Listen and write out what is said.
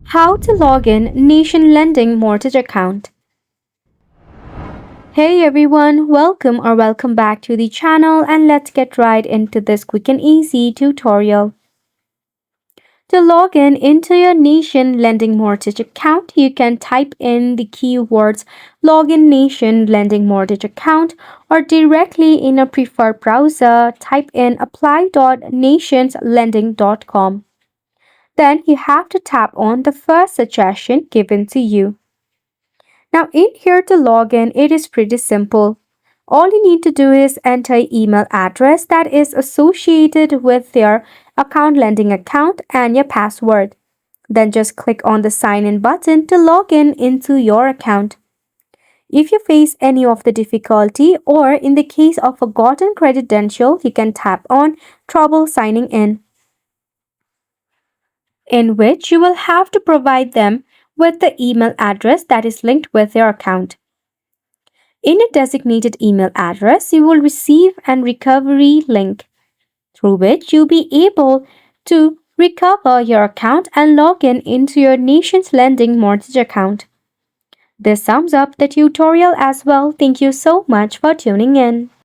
How to log in Nation Lending Mortgage account. Hey everyone, welcome back to the channel, and let's get right into this quick and easy tutorial. To log in into your Nation Lending Mortgage account, you can type in the keywords Login Nation Lending Mortgage account, or directly in a preferred browser, type in apply.nationslending.com. Then you have to tap on the first suggestion given to you. Now in here to log in, it is pretty simple. All you need to do is enter email address that is associated with your account lending account and your password. Then just click on the sign in button to log in into your account. If you face any of the difficulty, or in the case of forgotten credential, you can tap on trouble signing in which you will have to provide them with the email address that is linked with your account. In a designated email address, you will receive an recovery link through which you'll be able to recover your account and log in into your Nation's Lending Mortgage account. This sums up the tutorial as well. Thank you so much for tuning in.